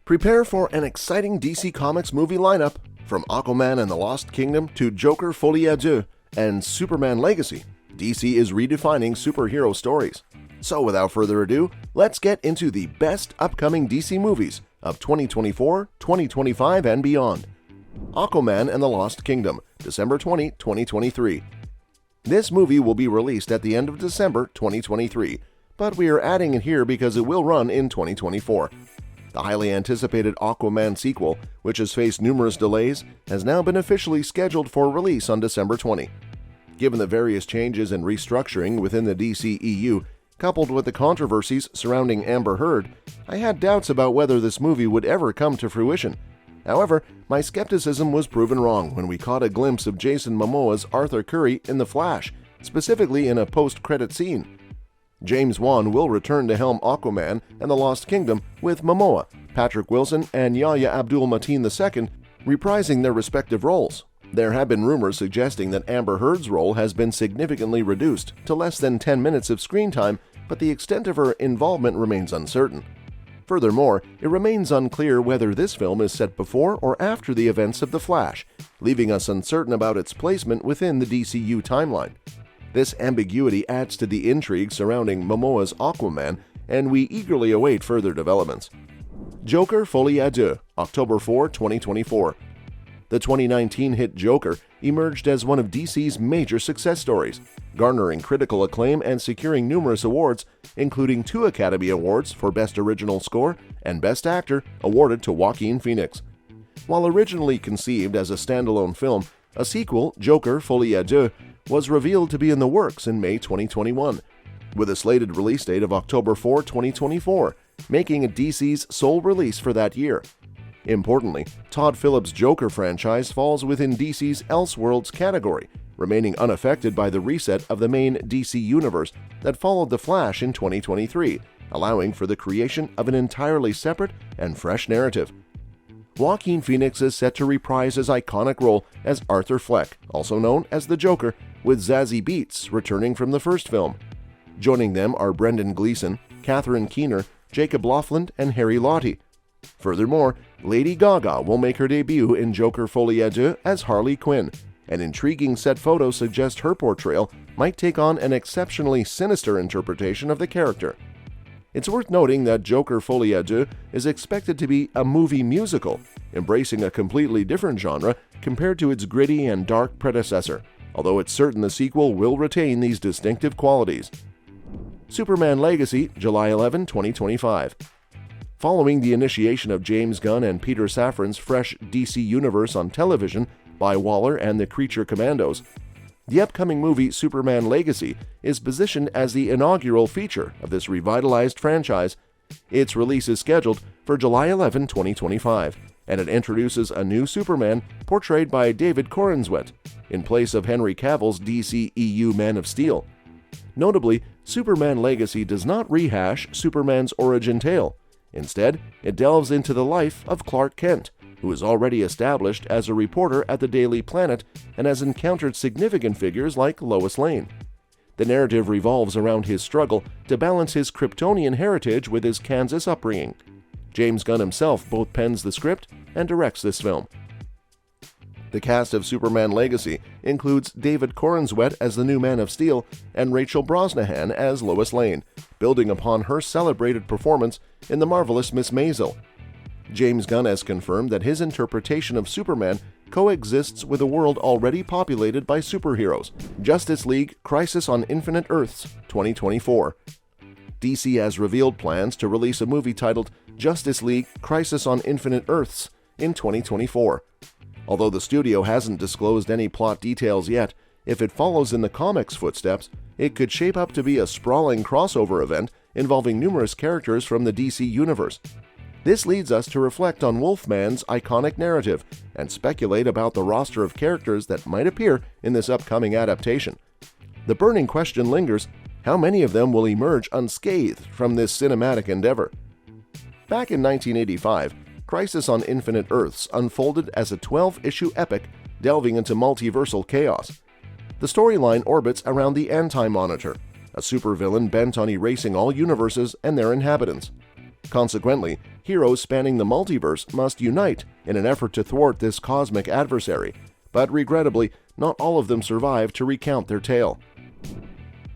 Prepare for an exciting DC Comics movie lineup, from Aquaman and the Lost Kingdom to Joker Folie à Deux and Superman Legacy. DC is redefining superhero stories. So without further ado, let's get into the best upcoming DC movies of 2024, 2025, and beyond. Aquaman and the Lost Kingdom, December 20, 2023. This movie will be released at the end of December 2023, but we are adding it here because it will run in 2024. The highly anticipated Aquaman sequel, which has faced numerous delays, has now been officially scheduled for release on December 20. Given the various changes and restructuring within the DCEU, coupled with the controversies surrounding Amber Heard, I had doubts about whether this movie would ever come to fruition. However, my skepticism was proven wrong when we caught a glimpse of Jason Momoa's Arthur Curry in The Flash, specifically in a post-credit scene. James Wan will return to helm Aquaman and the Lost Kingdom with Momoa, Patrick Wilson, and Yahya Abdul-Mateen II reprising their respective roles. There have been rumors suggesting that Amber Heard's role has been significantly reduced to less than 10 minutes of screen time, but the extent of her involvement remains uncertain. Furthermore, it remains unclear whether this film is set before or after the events of The Flash, leaving us uncertain about its placement within the DCU timeline. This ambiguity adds to the intrigue surrounding Momoa's Aquaman, and we eagerly await further developments. Joker Folie à Deux, October 4, 2024. The 2019 hit Joker emerged as one of DC's major success stories, garnering critical acclaim and securing numerous awards, including 2 Academy Awards for Best Original Score and Best Actor awarded to Joaquin Phoenix. While originally conceived as a standalone film, a sequel, Joker Folie à Deux, was revealed to be in the works in May 2021, with a slated release date of October 4, 2024, making it DC's sole release for that year. Importantly, Todd Phillips' Joker franchise falls within DC's Elseworlds category, remaining unaffected by the reset of the main DC universe that followed The Flash in 2023, allowing for the creation of an entirely separate and fresh narrative. Joaquin Phoenix is set to reprise his iconic role as Arthur Fleck, also known as the Joker, with Zazie Beetz returning from the first film. Joining them are Brendan Gleeson, Catherine Keener, Jacob Lofland, and Harry Lottie. Furthermore, Lady Gaga will make her debut in Joker Folie à Deux as Harley Quinn. An intriguing set photo suggests her portrayal might take on an exceptionally sinister interpretation of the character. It's worth noting that Joker Folie à Deux is expected to be a movie musical, embracing a completely different genre compared to its gritty and dark predecessor, although it's certain the sequel will retain these distinctive qualities. Superman Legacy, July 11, 2025. Following the initiation of James Gunn and Peter Safran's fresh DC Universe on television by Waller and the Creature Commandos, the upcoming movie Superman Legacy is positioned as the inaugural feature of this revitalized franchise. Its release is scheduled for July 11, 2025, and it introduces a new Superman portrayed by David Corenswet, in place of Henry Cavill's DCEU Man of Steel. Notably, Superman Legacy does not rehash Superman's origin tale. Instead, it delves into the life of Clark Kent, who is already established as a reporter at the Daily Planet and has encountered significant figures like Lois Lane. The narrative revolves around his struggle to balance his Kryptonian heritage with his Kansas upbringing. James Gunn himself both pens the script and directs this film. The cast of Superman Legacy includes David Corenswet as the new Man of Steel and Rachel Brosnahan as Lois Lane, building upon her celebrated performance in The Marvelous Miss Maisel. James Gunn has confirmed that his interpretation of Superman coexists with a world already populated by superheroes. Justice League Crisis on Infinite Earths, 2024. DC has revealed plans to release a movie titled Justice League Crisis on Infinite Earths in 2024. Although the studio hasn't disclosed any plot details yet, if it follows in the comics' footsteps, it could shape up to be a sprawling crossover event involving numerous characters from the DC universe. This leads us to reflect on Wolfman's iconic narrative and speculate about the roster of characters that might appear in this upcoming adaptation. The burning question lingers: how many of them will emerge unscathed from this cinematic endeavor? Back in 1985, Crisis on Infinite Earths unfolded as a 12-issue epic delving into multiversal chaos. The storyline orbits around the Anti-Monitor, a supervillain bent on erasing all universes and their inhabitants. Consequently, heroes spanning the multiverse must unite in an effort to thwart this cosmic adversary, but regrettably, not all of them survive to recount their tale.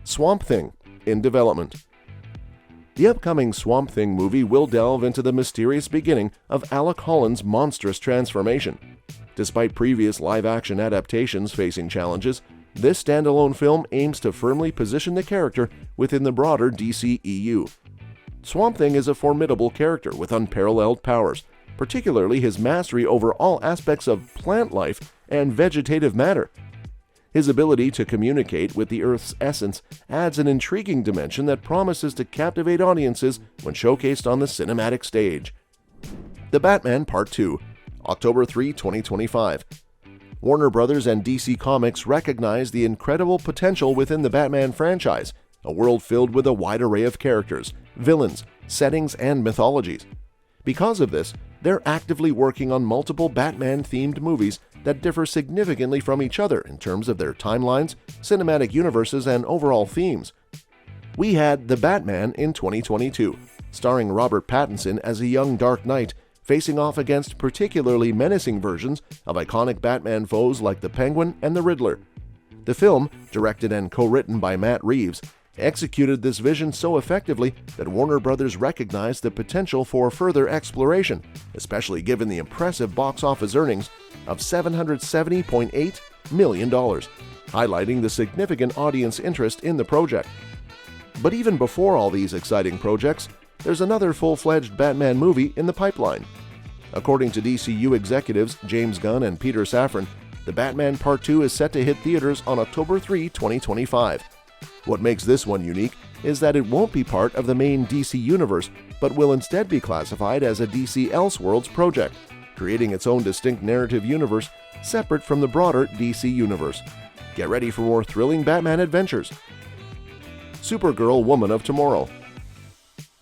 Swamp Thing in development. The upcoming Swamp Thing movie will delve into the mysterious beginning of Alec Holland's monstrous transformation. Despite previous live-action adaptations facing challenges, this standalone film aims to firmly position the character within the broader DCEU. Swamp Thing is a formidable character with unparalleled powers, particularly his mastery over all aspects of plant life and vegetative matter. His ability to communicate with the Earth's essence adds an intriguing dimension that promises to captivate audiences when showcased on the cinematic stage. The Batman Part 2, October 3, 2025. Warner Bros. And DC Comics recognize the incredible potential within the Batman franchise, a world filled with a wide array of characters, villains, settings, and mythologies. Because of this, they're actively working on multiple Batman-themed movies that differ significantly from each other in terms of their timelines, cinematic universes, and overall themes. We had The Batman in 2022, starring Robert Pattinson as a young Dark Knight, facing off against particularly menacing versions of iconic Batman foes like the Penguin and the Riddler. The film, directed and co-written by Matt Reeves, executed this vision so effectively that Warner Bros. Recognized the potential for further exploration, especially given the impressive box office earnings of $770.8 million, highlighting the significant audience interest in the project. But even before all these exciting projects, there's another full-fledged Batman movie in the pipeline. According to DCU executives James Gunn and Peter Safran, The Batman Part 2 is set to hit theaters on October 3, 2025. What makes this one unique is that it won't be part of the main DC universe, but will instead be classified as a DC Elseworlds project, creating its own distinct narrative universe separate from the broader DC universe. Get ready for more thrilling Batman adventures. Supergirl Woman of Tomorrow.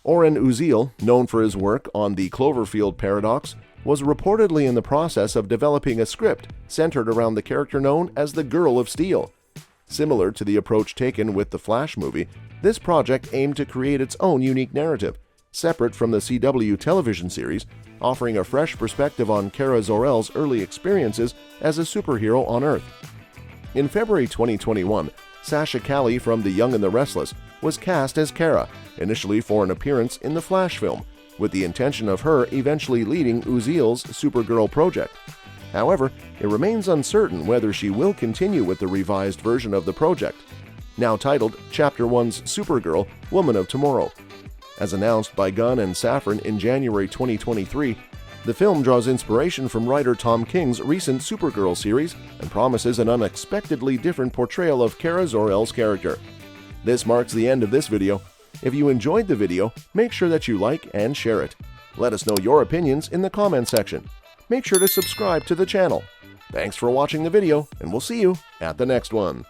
Oren Uziel, known for his work on the Cloverfield paradox, was reportedly in the process of developing a script centered around the character known as the Girl of Steel. Similar to the approach taken with the Flash movie, this project aimed to create its own unique narrative, separate from the CW television series, offering a fresh perspective on Kara Zor-El's early experiences as a superhero on Earth. In February 2021, Sasha Calle from The Young and the Restless was cast as Kara, initially for an appearance in the Flash film, with the intention of her eventually leading Uziel's Supergirl project. However, it remains uncertain whether she will continue with the revised version of the project, now titled Chapter 1's Supergirl Woman of Tomorrow. As announced by Gunn and Safran in January 2023, the film draws inspiration from writer Tom King's recent Supergirl series and promises an unexpectedly different portrayal of Kara Zor-El's character. This marks the end of this video. If you enjoyed the video, make sure that you like and share it. Let us know your opinions in the comment section. Make sure to subscribe to the channel. Thanks for watching the video, and we'll see you at the next one.